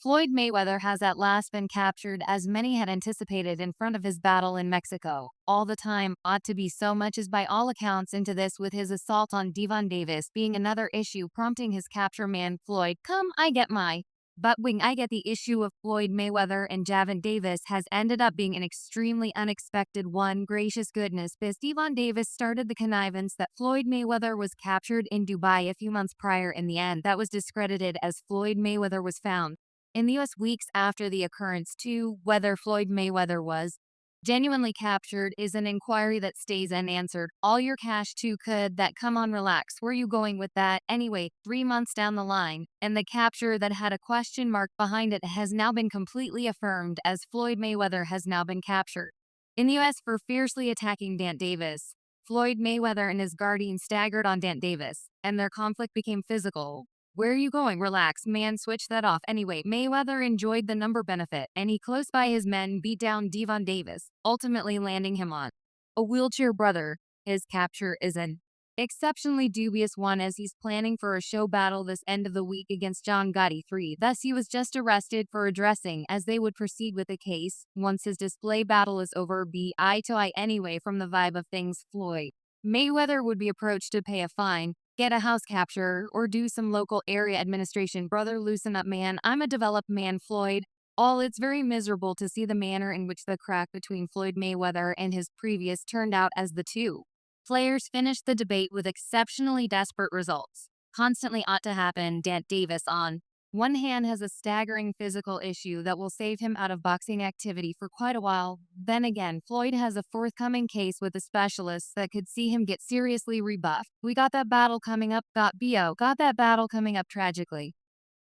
Floyd Mayweather has at last been captured as many had anticipated in front of his battle in Mexico. All the time ought to be so much as by all accounts into this with his assault on Devon Davis being another issue prompting his capture man Floyd. Come, I get my but when I get the issue of Floyd Mayweather and Javon Davis has ended up being an extremely unexpected one. Gracious goodness, because Devon Davis started the connivance that Floyd Mayweather was captured in Dubai a few months prior. In the end, that was discredited as Floyd Mayweather was found in the U.S. weeks after the occurrence. To whether Floyd Mayweather was genuinely captured is an inquiry that stays unanswered. All your cash too could that come on, relax. Where you going with that? Anyway, 3 months down the line, and the capture that had a question mark behind it has now been completely affirmed as Floyd Mayweather has now been captured in the U.S. for fiercely attacking Dant Davis. Floyd Mayweather and his guardian staggered on Dant Davis, and their conflict became physical. Where are you going? Relax, man, switch that off. Anyway, Mayweather enjoyed the number benefit, and he close by his men beat down Devon Davis, ultimately landing him on a wheelchair brother. His capture is an exceptionally dubious one as he's planning for a show battle this end of the week against John Gotti III. Thus, he was just arrested for addressing as they would proceed with the case. Once his display battle is over, be eye to eye anyway from the vibe of things. Floyd Mayweather would be approached to pay a fine, get a house capture, or do some local area administration. Brother, loosen up, man. I'm a developed man, Floyd. All it's very miserable to see the manner in which the crack between Floyd Mayweather and his previous turned out as the two players finished the debate with exceptionally desperate results. Constantly ought to happen. Dant Davis on one hand has a staggering physical issue that will save him out of boxing activity for quite a while. Then again, Floyd has a forthcoming case with a specialist that could see him get seriously rebuffed. We got that battle coming up. Got that battle coming up tragically.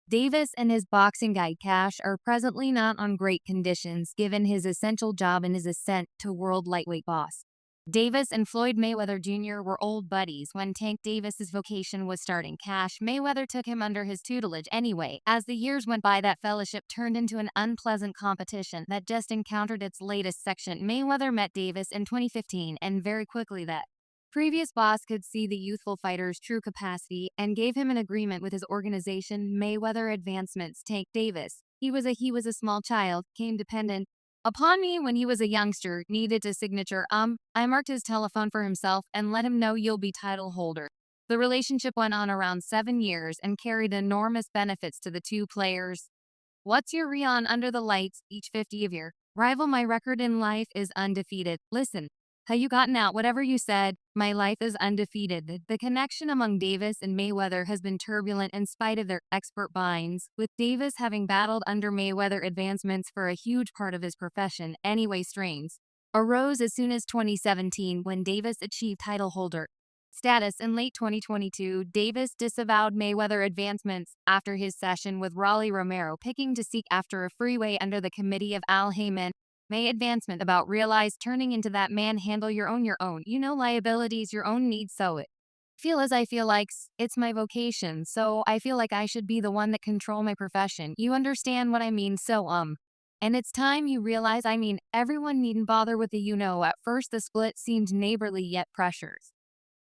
Davis and his boxing guide Cash are presently not on great conditions given his essential job in his ascent to world lightweight boss. Davis and Floyd Mayweather Jr. were old buddies when Tank Davis's vocation was starting. Cash Mayweather took him under his tutelage anyway. As the years went by, that fellowship turned into an unpleasant competition that just encountered its latest section. Mayweather met Davis in 2015, and very quickly that previous boss could see the youthful fighter's true capacity and gave him an agreement with his organization, Mayweather Advancements. Tank Davis. He was a small child, came dependent upon me when he was a youngster, needed a signature. I marked his telephone for himself and let him know you'll be title holder. The relationship went on around 7 years and carried enormous benefits to the two players. What's your Rion under the lights? Each 50 of your rival. My record in life is undefeated. Listen, how you gotten out? Whatever you said, my life is undefeated. The connection among Davis and Mayweather has been turbulent in spite of their expert binds, with Davis having battled under Mayweather Advancements for a huge part of his profession. Anyway, strains arose as soon as 2017 when Davis achieved title holder status. In late 2022, Davis disavowed Mayweather Advancements after his session with Raleigh Romero, picking to seek after a freeway under the committee of Al Heyman. May advancement about realize turning into that man handle your own, you know, liabilities, your own needs. So it feel as I feel like it's my vocation. So I feel like I should be the one that control my profession. You understand what I mean? And it's time you realize, everyone needn't bother with the at first the split seemed neighborly yet pressures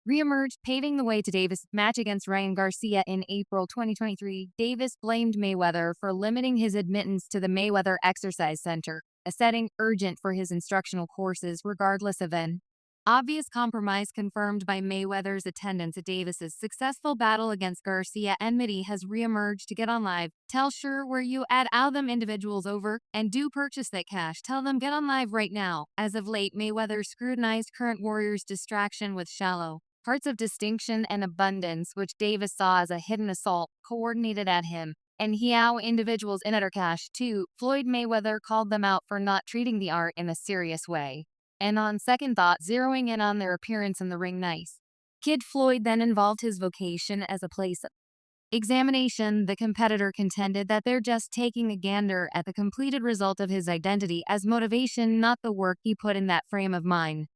reemerged, paving the way to Davis' match against Ryan Garcia in April 2023. Davis blamed Mayweather for limiting his admittance to the Mayweather Exercise Center, a setting urgent for his instructional courses regardless of an obvious compromise confirmed by Mayweather's attendance at Davis's successful battle against Garcia. Enmity has reemerged to get on live. Tell sure where you add all them individuals over and do purchase that cash. Tell them get on live right now. As of late, Mayweather scrutinized current Warriors' distraction with shallow parts of distinction and abundance, which Davis saw as a hidden assault coordinated at him, and how individuals in utter cash too. Floyd Mayweather called them out for not treating the art in a serious way, and on second thought, zeroing in on their appearance in the ring. Nice Kid Floyd then involved his vocation as a place of examination. The competitor contended that they're just taking a gander at the completed result of his identity as motivation, not the work he put in that frame of mind.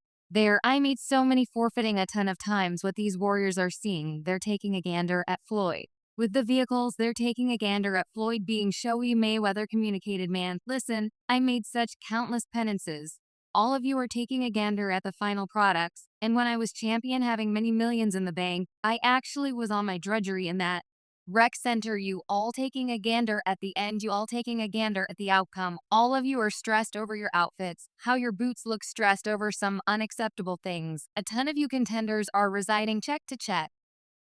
I made so many forfeiting a ton of times what these warriors are seeing. They're taking a gander at Floyd. With the vehicles, they're taking a gander at Floyd being showy. Mayweather communicated, man, listen, I made such countless penances. All of you are taking a gander at the final products. And when I was champion having many millions in the bank, I actually was on my drudgery in that Rec Center, you all taking a gander at the end, you all taking a gander at the outcome. All of you are stressed over your outfits, how your boots look stressed over some unacceptable things. A ton of you contenders are residing check to check.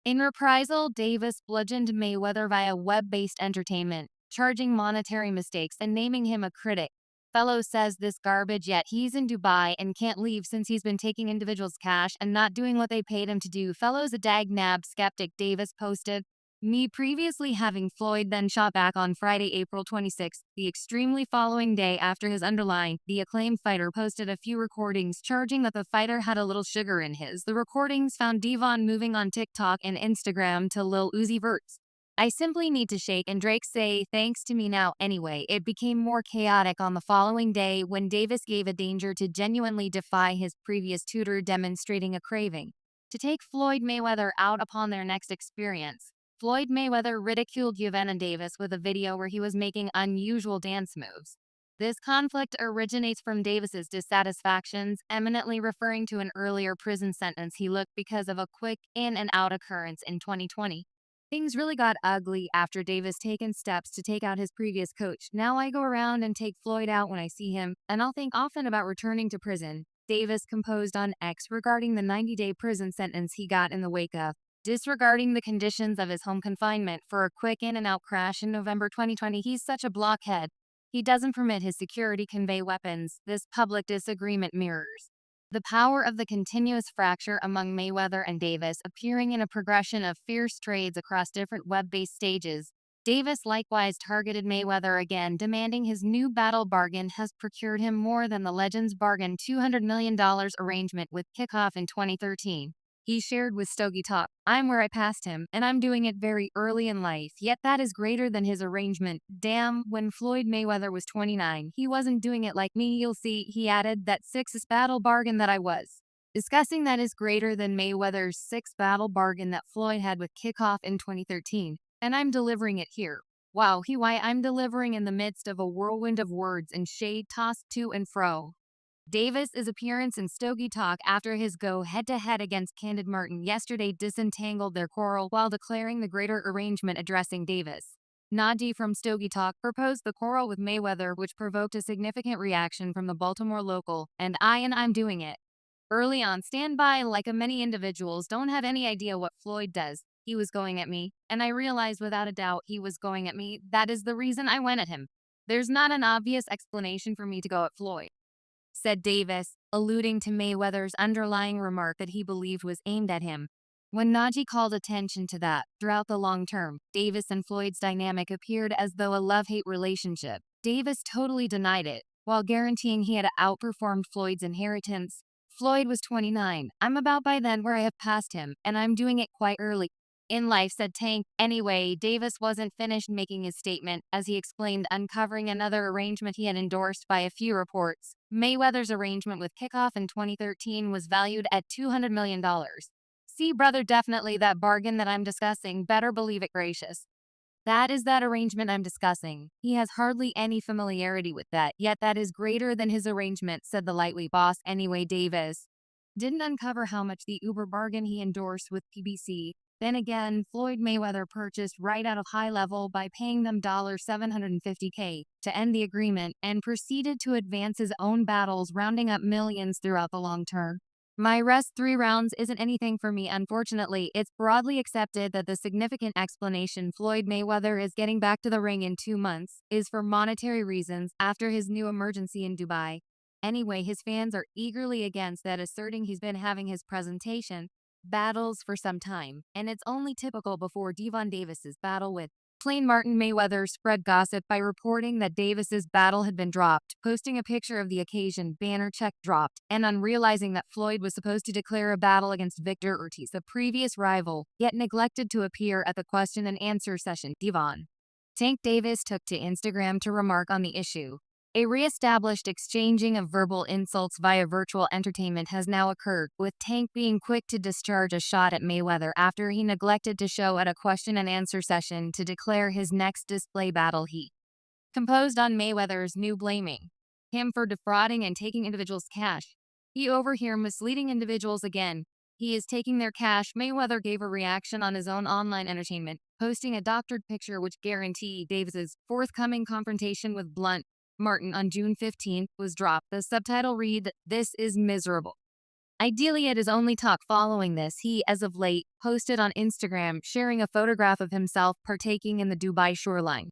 In reprisal, Davis bludgeoned Mayweather via web-based entertainment, charging monetary mistakes and naming him a critic. Fellow says this garbage, yet he's in Dubai and can't leave since he's been taking individuals' cash and not doing what they paid him to do. Fellow's a dag-nabbed skeptic, Davis posted. Me previously having Floyd then shot back on Friday, April 26th, the extremely following day after his underline, the acclaimed fighter posted a few recordings charging that the fighter had a little sugar in his. The recordings found Devon moving on TikTok and Instagram to Lil Uzi Vert's I simply need to shake and Drake say thanks to me now anyway. It became more chaotic on the following day when Davis gave a danger to genuinely defy his previous tutor, demonstrating a craving to take Floyd Mayweather out upon their next experience. Floyd Mayweather ridiculed Gervonta Davis with a video where he was making unusual dance moves. This conflict originates from Davis's dissatisfactions, eminently referring to an earlier prison sentence he looked because of a quick in and out occurrence in 2020. Things really got ugly after Davis taken steps to take out his previous coach. Now I go around and take Floyd out when I see him, and I'll think often about returning to prison. Davis composed on X regarding the 90-day prison sentence he got in the wake of disregarding the conditions of his home confinement for a quick in-and-out crash in November 2020. He's such a blockhead. He doesn't permit his security convey weapons. This public disagreement mirrors the power of the continuous fracture among Mayweather and Davis, appearing in a progression of fierce trades across different web-based stages. Davis likewise targeted Mayweather again, demanding his new battle bargain has procured him more than the Legends bargain $200 million arrangement with kickoff in 2013. He shared with Stogie Talk, I'm where I passed him, and I'm doing it very early in life, yet that is greater than his arrangement. Damn, when Floyd Mayweather was 29, he wasn't doing it like me, you'll see, he added, that sixth battle bargain that I was discussing that is greater than Mayweather's sixth battle bargain that Floyd had with Kickoff in 2013, and I'm delivering it here. Wow, why I'm delivering in the midst of a whirlwind of words and shade tossed to and fro. Davis' appearance in Stogie Talk after his go head-to-head against Candid Martin yesterday disentangled their quarrel while declaring the greater arrangement addressing Davis. Nadi from Stogie Talk proposed the quarrel with Mayweather, which provoked a significant reaction from the Baltimore local, and I'm doing it. Early on standby, like many individuals, don't have any idea what Floyd does. He was going at me, and I realized without a doubt he was going at me. That is the reason I went at him. There's not an obvious explanation for me to go at Floyd, said Davis, alluding to Mayweather's underlying remark that he believed was aimed at him. When Najee called attention to that, throughout the long term, Davis and Floyd's dynamic appeared as though a love-hate relationship. Davis totally denied it, while guaranteeing he had outperformed Floyd's inheritance. Floyd was 29. I'm about by then where I have passed him, and I'm doing it quite early in life, said Tank. Anyway, Davis wasn't finished making his statement, as he explained, uncovering another arrangement he had endorsed by a few reports. Mayweather's arrangement with Kickoff in 2013 was valued at $200 million. See, brother, definitely that bargain that I'm discussing, better believe it, gracious. That is that arrangement I'm discussing. He has hardly any familiarity with that, yet that is greater than his arrangement, said the lightweight boss. Anyway, Davis didn't uncover how much the Uber bargain he endorsed with PBC. Then again, Floyd Mayweather purchased right out of high level by paying them $750K to end the agreement and proceeded to advance his own battles, rounding up millions throughout the long term. My rest 3 rounds isn't anything for me, unfortunately. It's broadly accepted that the significant explanation Floyd Mayweather is getting back to the ring in 2 months is for monetary reasons after his new emergency in Dubai. Anyway, his fans are eagerly against that, asserting he's been having his presentation battles for some time, and it's only typical before Devon Davis's battle with Plain Martin. Mayweather spread gossip by reporting that Davis's battle had been dropped, posting a picture of the occasion, banner check dropped, and on realizing that Floyd was supposed to declare a battle against Victor Ortiz, a previous rival, yet neglected to appear at the question and answer session. Devon Tank Davis took to Instagram to remark on the issue. A re-established exchanging of verbal insults via virtual entertainment has now occurred, with Tank being quick to discharge a shot at Mayweather after he neglected to show at a question and answer session to declare his next display battle. He composed on Mayweather's new, blaming him for defrauding and taking individuals' cash. He over here misleading individuals again. He is taking their cash. Mayweather gave a reaction on his own online entertainment, posting a doctored picture which guaranteed Davis's forthcoming confrontation with Blunt Martin on June 15th was dropped. The subtitle read, "This is miserable." Ideally, it is only talk. Following this, he, as of late, posted on Instagram sharing a photograph of himself partaking in the Dubai shoreline.